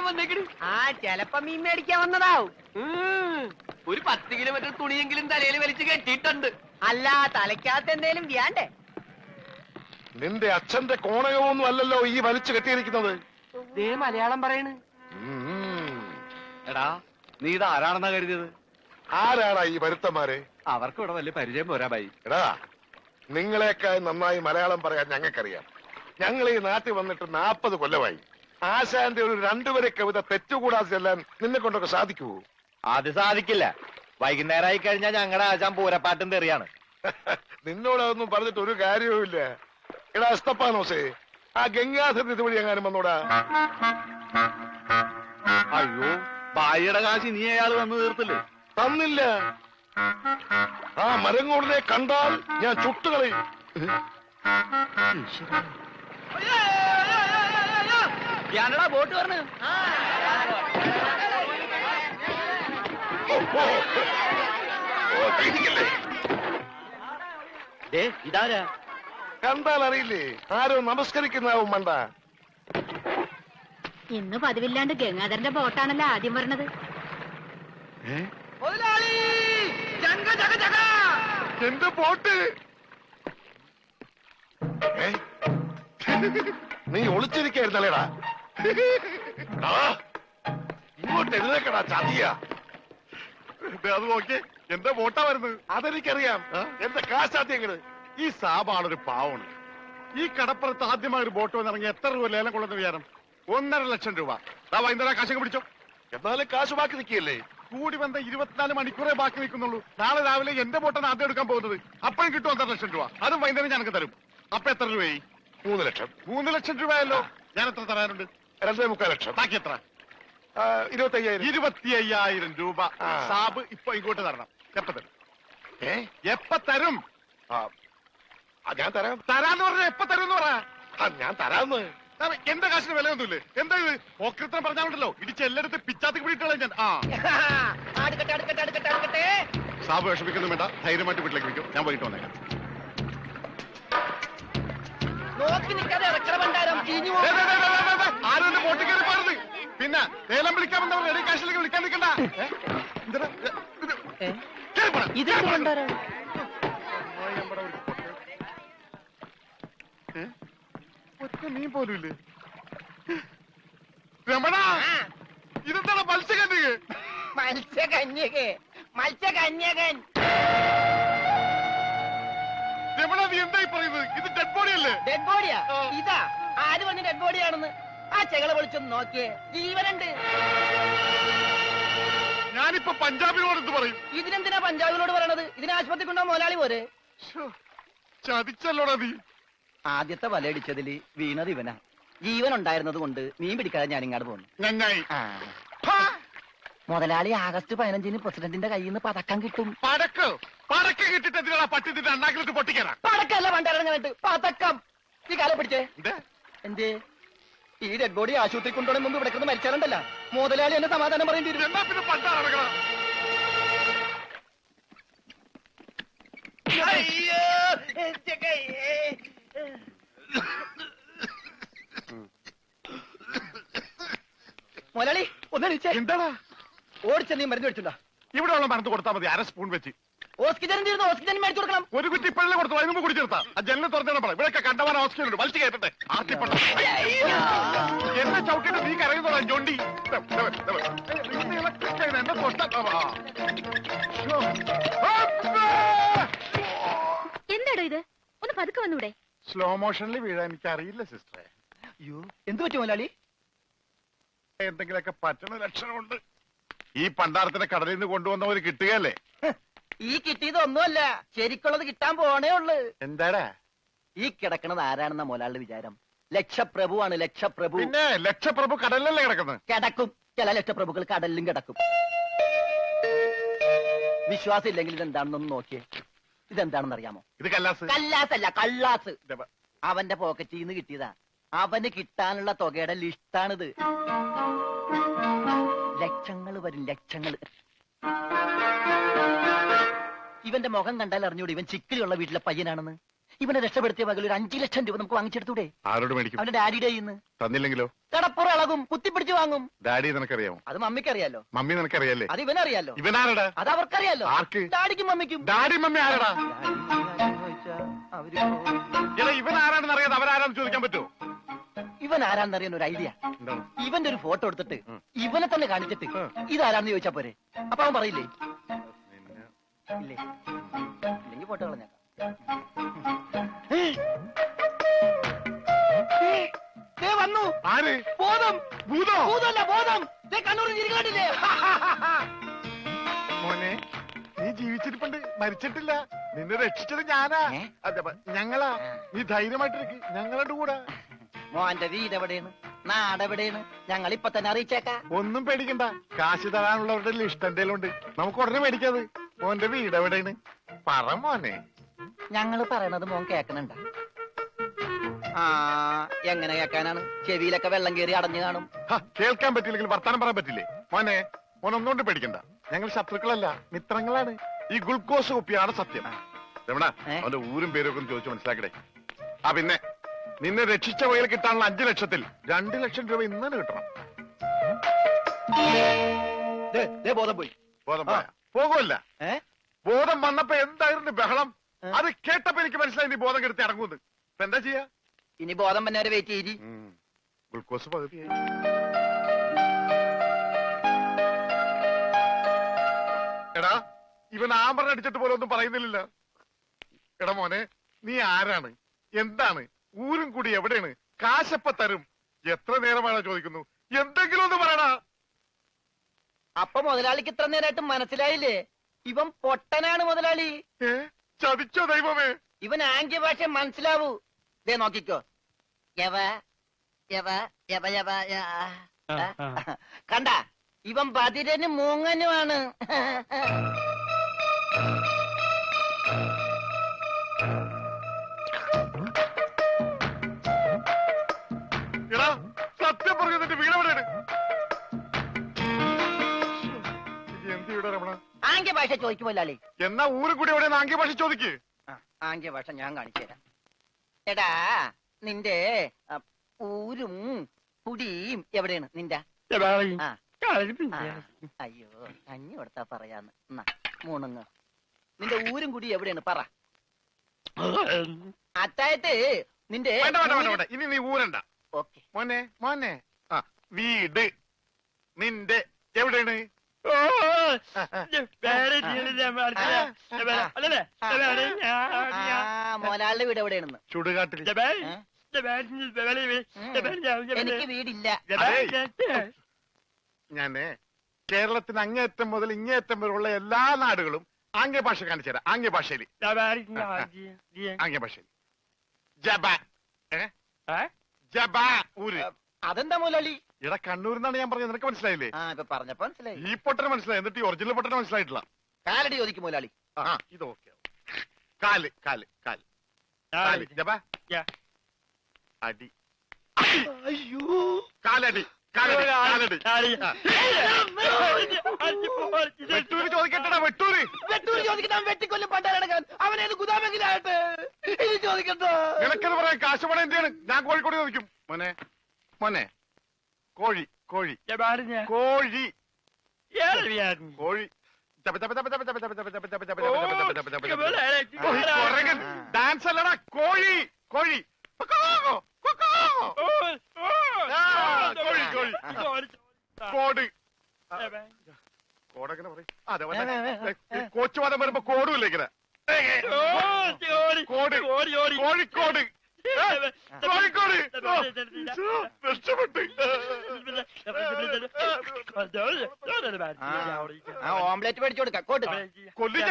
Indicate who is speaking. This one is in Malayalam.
Speaker 1: വന്നേക്കണ്.
Speaker 2: ആ ചെലപ്പോ മീൻ മേടിക്കാൻ വന്നതാവും.
Speaker 1: ഒരു 10 കിലോമീറ്റർ തുണിയെങ്കിലും തലയിൽ വലിച്ചു കെട്ടിയിട്ടുണ്ട്.
Speaker 2: അല്ല, തലയ്ക്കകത്ത് എന്തേലും വ്യാണ്ടേ?
Speaker 3: നിന്റെ അച്ഛന്റെ കോണകമൊന്നും അല്ലല്ലോ ഈ വലിച്ചു കെട്ടിയിരിക്കുന്നത്.
Speaker 1: ദേ മലയാളം പറയണ്.
Speaker 4: എടാ, നീ ഇത് ആരാണെന്നാ കരുതിയത്?
Speaker 3: ആരാടാ ഈ വരുത്തന്മാരെ?
Speaker 4: അവർക്ക് ഇവിടെ വലിയ പരിചയം പോരാ ബൈ.
Speaker 3: എടാ, നിങ്ങളെക്കാൾ നന്നായി മലയാളം പറയാൻ ഞങ്ങൾക്കറിയാം. ഞങ്ങൾ ഈ നാട്ടിൽ വന്നിട്ട് 40 കൊല്ലമായി. ആശാന്റെ ഒരു 2 വരെ കവിത തെറ്റുകൂടാതെ ചെല്ലാൻ നിന്നെ കൊണ്ടൊക്കെ സാധിക്കുവോ?
Speaker 4: അത് സാധിക്കില്ല. വൈകുന്നേരമായി കഴിഞ്ഞാൽ ഞങ്ങളുടെ ആശാൻ പൂരപ്പാട്ടും തെറിയാണ്.
Speaker 3: നിന്നോടതൊന്നും പറഞ്ഞിട്ട് ഒരു കാര്യവുമില്ല. എടാ എസ്തപ്പാനോസേ, ആ ഗംഗാധരൻ ഇതുവഴി എങ്ങാനും വന്നോടാ.
Speaker 4: അയ്യോ, ബായിയുടെ കാശ് നീ അയാൾ വന്ന് തീർത്തില്ലേ?
Speaker 3: തന്നില്ല. ആ മരങ്ങോടിനെ കണ്ടാൽ ഞാൻ ചുട്ടുകളയും.
Speaker 1: ഞാനടാ ബോട്ട് പറഞ്ഞു.
Speaker 4: ഇതാരാ?
Speaker 3: കണ്ടാൽ അറിയില്ലേ? ആരോ നമസ്കരിക്കുന്നാവും മണ്ട.
Speaker 5: ഇന്ന് പതിവില്ലാണ്ട് ഗംഗാധരന്റെ ബോട്ടാണല്ലോ ആദ്യം പറഞ്ഞത്.
Speaker 3: എന്റെ ബോട്ട്! നീ ഒളിച്ചിരിക്കായിരുന്നല്ലേടാ? ഇങ്ങോട്ട് എഴുന്നേക്കടാ ചതിയ. അത് നോക്കി, എന്റെ ബോട്ടാ വരുന്നത്. അതെനിക്കറിയാം. എന്റെ കാശാദ്യങ്ങള്.
Speaker 6: ഈ സാബാണൊരു പാവണ്. ഈ കടപ്പുറത്ത് ആദ്യമായി ഒരു ബോട്ട് വന്നിറങ്ങി എത്ര രൂപ ലേലം കൊള്ളുന്ന വിചാരം? 1.5 ലക്ഷം രൂപ. വൈകുന്നേരം കാശൊക്കെ പിടിച്ചോ.
Speaker 3: എന്നാലും കാശ് ബാക്കി നിൽക്കിയല്ലേ?
Speaker 6: കൂടി വന്ന 24 മണിക്കൂറേ ബാക്കി നിൽക്കുന്നുള്ളൂ. നാളെ രാവിലെ എന്റെ ബോട്ടാണ് ആദ്യം എടുക്കാൻ പോകുന്നത്. അപ്പോഴും കിട്ടും 1.5 ലക്ഷം രൂപ. അതും വൈകുന്നേരം ഞങ്ങൾക്ക് തരും. അപ്പൊ എത്ര രൂപയായി?
Speaker 3: 3 ലക്ഷം.
Speaker 6: 3 ലക്ഷം രൂപയല്ലോ. ഞാൻ എത്ര തരാനുണ്ട്?
Speaker 3: 2.25 ലക്ഷം.
Speaker 6: ബാക്കി എത്ര?
Speaker 3: 25,000.
Speaker 6: 25,000 രൂപ സാബ് ഇപ്പൊ ഇങ്ങോട്ട് തരണം. എപ്പ തരും? എപ്പ തരും?
Speaker 3: ഞാൻ തരാം.
Speaker 6: തരാന്ന് പറഞ്ഞ എപ്പ തരും എന്ന് പറ.
Speaker 3: ഞാൻ തരാന്ന്.
Speaker 6: എന്റെ കാശിന് വിലയൊന്നുമില്ലേ? എന്താ ഇത് ഓക്രിത്രം പറഞ്ഞാലുണ്ടല്ലോ, ഇടിച്ച് എല്ലായിടത്തും പിച്ചാത്തി പിടിയിട്ടുള്ള ഞാൻ. സാബ് വിഷമിക്കൊന്നും വേണ്ട, ധൈര്യമായിട്ട് വീട്ടിലേക്ക് വിളിക്കും. ഞാൻ വൈകിട്ട് വന്നേക്കാം.
Speaker 2: നോക്കി നിൽക്കാതെ ഇറക്കണ ഭണ്ഡാരം ചീഞ്ഞു പോകും.
Speaker 6: ആരും എന്റെ ബോട്ടിൽ കയറി പാടുന്നത്. പിന്നെ ലേലം വിളിക്കാമെന്നവർ റെഡി കാശിലേക്ക് വിളിക്കാൻ നിൽക്കണ്ട.
Speaker 2: ഇതെന്ത് ഭണ്ഡാരം?
Speaker 6: ഒറ്റ മീൻ പോലും ഇല്ലേ? രമണ, ഇതെന്താണ് മത്സ്യകന്യക?
Speaker 2: മത്സ്യകന്യകൻ.
Speaker 6: രമണ, നീ എന്തായി പറയുന്നത്? ഇത് ഡെഡ് ബോഡി അല്ലേ?
Speaker 2: ഡെഡ് ബോഡിയാ? ഇതാ ആര് പറഞ്ഞ ഡെഡ് ബോഡിയാണെന്ന്? ആ ചെകളെ വിളിച്ചൊന്ന് നോക്കിയേ, ജീവനുണ്ട്.
Speaker 6: ഞാനിപ്പോ പഞ്ചാബിനോട് എന്ത് പറയും?
Speaker 2: ഇതിനെന്തിനാ പഞ്ചാബിനോട് പറയണത്? ഇതിന് ആശുപത്രി കൊണ്ടോ മുതലാളി പോരെ?
Speaker 6: ചതിച്ചല്ലോടാ നീ.
Speaker 2: ആദ്യത്തെ വലയടിച്ചതിൽ വീണത് ഇവനാ. ജീവൻ ഉണ്ടായിരുന്നത് കൊണ്ട് മീൻ പിടിക്കാതെ ഞാൻ ഇങ്ങോട്ട് പോന്നു.
Speaker 6: നന്നായി.
Speaker 2: മുതലാളി ആഗസ്റ്റ് 15-ന് പ്രസിഡന്റിന്റെ കയ്യിൽ നിന്ന് പതക്കം കിട്ടും.
Speaker 6: പടക്ക് കിട്ടിട്ട് എന്തിനാ പട്ടി നിന്റെ അണ്ണാക്കിലിട്ട് പൊട്ടിക്കാനാ?
Speaker 2: പടക്കല്ല പണ്ടിറങ്ങിട്ട് പതക്കം. ഈ കാലം പിടിച്ചേ. എന്തേ ഈ ഡെഡ് ബോഡി ആശുപത്രി കൊണ്ടുപോകണ മുമ്പ് ഇവിടെ കിടന്ന് മരിച്ചാലുണ്ടല്ല, മുതലാളി എന്നെ സമാധാനം പറയേണ്ടി വരും.
Speaker 6: എന്നാ പിന്നെ പണ്ടാ നടക്കണം.
Speaker 2: മുതലാളി ഒന്ന്
Speaker 6: എന്താടാ
Speaker 2: ഓടിച്ച നീ മരുന്ന് മേടിച്ചുണ്ടാ?
Speaker 6: ഇവിടെ ഉള്ള മരുന്ന് കൊടുത്താൽ മതി. 1/2 സ്പൂൺ വെച്ച്.
Speaker 2: ഓക്സിജൻ തീർന്നു, ഓക്സിജൻ മേടിച്ചു കൊടുക്കണം.
Speaker 6: ഒരു കുറ്റി ഇപ്പോഴല്ലേ കൊടുത്തു, അതിന് മുമ്പ് കുടിച്ചെടുത്താ. ആ ജനലിൽ തുറന്നിടാൻ പറ. ഇവിടെയൊക്കെ കണ്ടവാൻ ഓക്സിജൻ ഉണ്ട്. വലിച്ചു കയറ്റട്ടെ. ആർത്തിപ്പണ്ട എന്നെ ചവിട്ടിട്ട് നീ കരയുന്നതാ ജോണ്ടി. എന്നെ തൊട്ട
Speaker 5: എന്താടോ ഇത്? ഒന്ന് പതുക്കെ വന്നൂടെ?
Speaker 6: സ്ലോ മോഷനിൽ വീഴാൻ എനിക്ക് അറിയില്ല സിസ്റ്ററെ.
Speaker 2: അയ്യോ, എന്ത് പറ്റും മുതലാളി?
Speaker 6: എന്തെങ്കിലുമൊക്കെ പറ്റണ ലക്ഷണമുണ്ട്. ഈ പണ്ടാരത്തിനെ കടലിൽ നിന്ന് കൊണ്ടുവന്നവര് കിട്ടുകയല്ലേ?
Speaker 2: ഈ കിട്ടിയതൊന്നുമല്ല, ശരിക്കുള്ളത് കിട്ടാൻ പോണേ ഉള്ളു.
Speaker 6: എന്താടാ
Speaker 2: ഈ കിടക്കണത് ആരാണെന്ന മുതലാളിയുടെ വിചാരം? ലക്ഷപ്രഭുവാണ്, ലക്ഷപ്രഭു.
Speaker 6: പിന്നെ ലക്ഷപ്രഭു കടലിലല്ലേ കിടക്കുന്നത്?
Speaker 2: കിടക്കും. ചില ലക്ഷപ്രഭുക്കൾ കടലിലും കിടക്കും. വിശ്വാസം ഇല്ലെങ്കിൽ ഇതെന്താണെന്നൊന്ന് നോക്കിയേ. ഇതെന്താണെന്ന് അറിയാമോ?
Speaker 6: ഇത് കല്ലാസ്.
Speaker 2: കല്ലാസല്ല, കള്ളാസ്. അവന്റെ പോക്കറ്റിൽ നിന്ന് കിട്ടിയതാ. അവന് കിട്ടാനുള്ള തുകയുടെ ലിസ്റ്റാണിത്. ലക്ഷങ്ങൾ വരും, ലക്ഷങ്ങൾ. ഇവന്റെ മുഖം കണ്ടാൽ അറിഞ്ഞൂടെ ഇവൻ ചിക്കിലുള്ള വീട്ടിലെ പയ്യനാണെന്ന്? ഇവനെ രക്ഷപ്പെടുത്തിയ പകൽ ഒരു 5 ലക്ഷം രൂപ നമുക്ക് വാങ്ങിച്ചെടുത്തൂടെ?
Speaker 6: ആരോട് മേടിക്കും?
Speaker 2: അവന്റെ ഡാഡിയുടെ ഇന്ന്
Speaker 6: തന്നില്ലെങ്കിലോ?
Speaker 2: കടപ്പുറം ഇളകും, കുത്തിപ്പിടിച്ച് വാങ്ങും.
Speaker 6: ഡാഡി നിനക്കറിയാമോ?
Speaker 2: അത് മമ്മിക്കറിയാലോ.
Speaker 6: മമ്മി നിനക്കറിയാലേ?
Speaker 2: അത് ഇവനറിയാലോ.
Speaker 6: ഇവനാരടാ?
Speaker 2: അത് അവർക്കറിയാലോ.
Speaker 6: ആർക്ക്?
Speaker 2: ഡാഡിക്കും മമ്മിക്കും.
Speaker 6: ഡാഡി മമ്മി ആരടാ?
Speaker 2: അവര്
Speaker 6: ഇവൻ ആരാണെന്ന് അറിയാതെ അവരാരാന്ന് ചോദിക്കാൻ പറ്റുമോ?
Speaker 2: ഇവൻ ആരാന്നറിയാൻ ഒരു ഐഡിയ.
Speaker 6: എന്താണ്?
Speaker 2: ഇവന്റെ ഒരു ഫോട്ടോ എടുത്തിട്ട് ഇവനെ തന്നെ കാണിച്ചിട്ട് ഇതാരാന്ന് ചോദിച്ചാ പോരെ? അപ്പൊ അവൻ പറയില്ലേ? ഇല്ലേ? ഇല്ലെങ്കിൽ ഫോട്ടോ കളഞ്ഞേക്കാം. ദേ വന്നു.
Speaker 6: ആര്?
Speaker 2: ബോധം.
Speaker 6: ഭൂതോ?
Speaker 2: ഭൂതമല്ല, ബോധം. ദേ കണ്ണൂർ ചിരിക്കാട്ടില്ലേ?
Speaker 6: മോനെ, നീ ജീവിച്ചിരിപ്പുണ്ട്, മരിച്ചിട്ടില്ല. നിന്നെ രക്ഷിച്ചത് ഞാനാ. അതെ, ഞങ്ങളാ. നീ ധൈര്യമായിട്ടിരിക്ക്, ഞങ്ങളുടെ കൂടെ.
Speaker 2: മോന്റെ വീട് എവിടെയാണ്? നാടെവിടെയാണ്? ഞങ്ങൾ ഇപ്പൊ തന്നെ അറിയിച്ചേക്കാം.
Speaker 6: ഒന്നും പേടിക്കണ്ട, കാശ് തരാനുള്ളവരുടെ ലിസ്റ്റ് എന്തേലും ഉണ്ട്. നമുക്ക് ഉടനെ മേടിക്കാത്. മോന്റെ വീട് എവിടെയാണ്? പറ മോനെ.
Speaker 2: ഞങ്ങൾ പറയണത് മോൻ കേക്കണുണ്ട? ആ, എങ്ങനെ കേക്കാനാണ്? ചെവിയിലൊക്കെ വെള്ളം കയറി അടഞ്ഞു കാണും.
Speaker 6: കേൾക്കാൻ പറ്റില്ലെങ്കിൽ വർത്താനം പറയാൻ പറ്റില്ലേ? മോനെ, മോനൊന്നുകൊണ്ട് പേടിക്കണ്ട. ഞങ്ങൾ ശത്രുക്കളല്ല, മിത്രങ്ങളാണ്. ഈ ഗ്ലൂക്കോസ് കുപ്പിയാണ് സത്യം. രമണ, അവന്റെ ഊരും പേരും ഒക്കെ ഒന്ന് ചോദിച്ചു മനസ്സിലാക്കടേ. ആ പിന്നെ, നിന്നെ രക്ഷിച്ച വകയിൽ കിട്ടാനുള്ള 5 ലക്ഷത്തിൽ 2 ലക്ഷം രൂപ ഇന്ന് തന്നെ കിട്ടണം.
Speaker 2: ബോധം പോയി.
Speaker 6: ബോധം പോയാ? പോകുമല്ല. ബോധം വന്നപ്പോ എന്തായിരുന്നു ബഹളം? അത് കേട്ടപ്പോ എനിക്ക് മനസ്സിലായി നീ ബോധം കെടുത്തി ഇറങ്ങുന്നത്. ഇപ്പൊ എന്താ ചെയ്യാ?
Speaker 2: ഇനി ബോധം വന്നെ വരെ വെയിറ്റ് ചെയ്തി.
Speaker 6: ഗ്ലൂക്കോസ് പകുതിയായി. എടാ, ഇവൻ ആമ്പറ അടിച്ചിട്ട് പോലെ ഒന്നും പറയുന്നില്ല. എടാ മോനെ, നീ ആരാണ്? എന്താണ്? ഊരും കൂടി എവിടെയാണ്? കാശപ്പ തരും. എത്ര നേരമാണ് ചോദിക്കുന്നു? എന്തെങ്കിലും ഒന്ന് പറയടാ.
Speaker 2: അപ്പൊ മുതലാളിക്ക് ഇത്ര നേരമായിട്ട് മനസ്സിലായില്ലേ? ഇവൻ പൊട്ടനാണ് മുതലാളി.
Speaker 6: ചതിച്ചോ ദൈവമേ?
Speaker 2: ഇവൻ ആംഗ്യ ഭാഷ മനസ്സിലാവൂ. ദേ നോക്കിക്കോ. യവ യവ യവ യവ കണ്ട, ഇവൻ ബദിരനും മൂങ്ങനുമാണ്.
Speaker 6: എടാ, സത്യം പറഞ്ഞു, നിന്റെ വീട് എവിടെയാണ്? എന്ത് ഇവിടെ രമണ?
Speaker 2: ആംഗ്യ ഭാഷ ചോദിക്കും മുതലാളി.
Speaker 6: എന്നാ ഊരും കൂടി എവിടെയാണ് ആംഗ്യ ഭാഷ ചോദിക്ക്.
Speaker 2: ആംഗ്യ ഭാഷ ഞാൻ കാണിച്ചു തരാം. എടാ, നിന്റെ ഊരും കുടിയും എവിടെയാണ് നിന്റെ? അയ്യോ, കഞ്ഞി കൊടുത്താ പറയാന്ന്. മൂണുങ്ങ. നിന്റെ ഊരും കുടി എവിടെയാണ് പറ. അത്തായത് നിന്റെ
Speaker 6: ഇനി നീ ഊരണ്ട.
Speaker 2: ഓക്കെ.
Speaker 6: മോനെ മോനെ, വീട് നിന്റെ എവിടെയാണ്?
Speaker 2: മോലാളുടെ വീട് എവിടെയാണെന്ന്?
Speaker 6: ചുടുകാട്ടിൽ.
Speaker 2: എനിക്ക് വീടില്ല.
Speaker 6: ഞാന് കേരളത്തിന് അങ്ങേയറ്റം മുതൽ ഇങ്ങേയറ്റം വരെയുള്ള എല്ലാ നാടുകളും ആംഗ്യ ഭാഷ കാണിച്ചു തരാം. ആംഗ്യ ഭാഷയിൽ ആംഗ്യ ഭാഷയിൽ ജബ ജബ ഊര്.
Speaker 2: അതെന്താ മുതലാളി?
Speaker 6: ഇവിടെ കണ്ണൂരിന്നാണ് ഞാൻ പറഞ്ഞത്. നിനക്ക് മനസ്സിലായില്ലേ?
Speaker 2: ഇപ്പൊ പറഞ്ഞപ്പോ മനസ്സിലായി.
Speaker 6: ഈ പൊട്ടന് മനസ്സിലായി, എന്നിട്ട് ഈ ഒറിജിനൽ പൊട്ടന് മനസ്സിലായിട്ടില്ല.
Speaker 2: കാലടി ചോദിക്കും മുതലാളി.
Speaker 6: ഇത് ഓക്കെ. കാല് കാല് കാല് കാല് ജബ അടി.
Speaker 2: അയ്യോ,
Speaker 6: കാലടി കാലടി കാലടി. വെട്ടൂര് ചോദിക്കട്ടെടാ, വെട്ടൂര്.
Speaker 2: വെട്ടൂര് ചോദിക്കണം. വെട്ടിക്കൊല്ലും പണ്ടാരടക്കാൻ അവനേത് ഗുദാമെങ്കിലാകട്ടെ. ഇത് ചോദിക്കട്ടോ.
Speaker 6: നിനക്കെന്ന് പറയാൻ കാശ് പണം എന്തിനാണ്? ഞാൻ കോഴിക്കോട് ചോദിക്കും. മോനെ മോനെ, കോഴി കോഴി കോഴി കോഴി ഡാൻസ് അല്ലടാ, കോഴി കോഴി കോഴി കോഴി. കോട് കോടെങ്ങനെ പറയും? അതെ, കോച്ചുവാദം വരുമ്പോ കോടുമില്ല ഇങ്ങനെ. കോട് കോഴിക്കോട് കോഴിക്കോട്. രക്ഷപ്പെട്ട്.
Speaker 2: ഓംലെറ്റ് മേടിച്ചു കൊടുക്കാം. കോട്ട്
Speaker 6: കൊല്ലിച്ച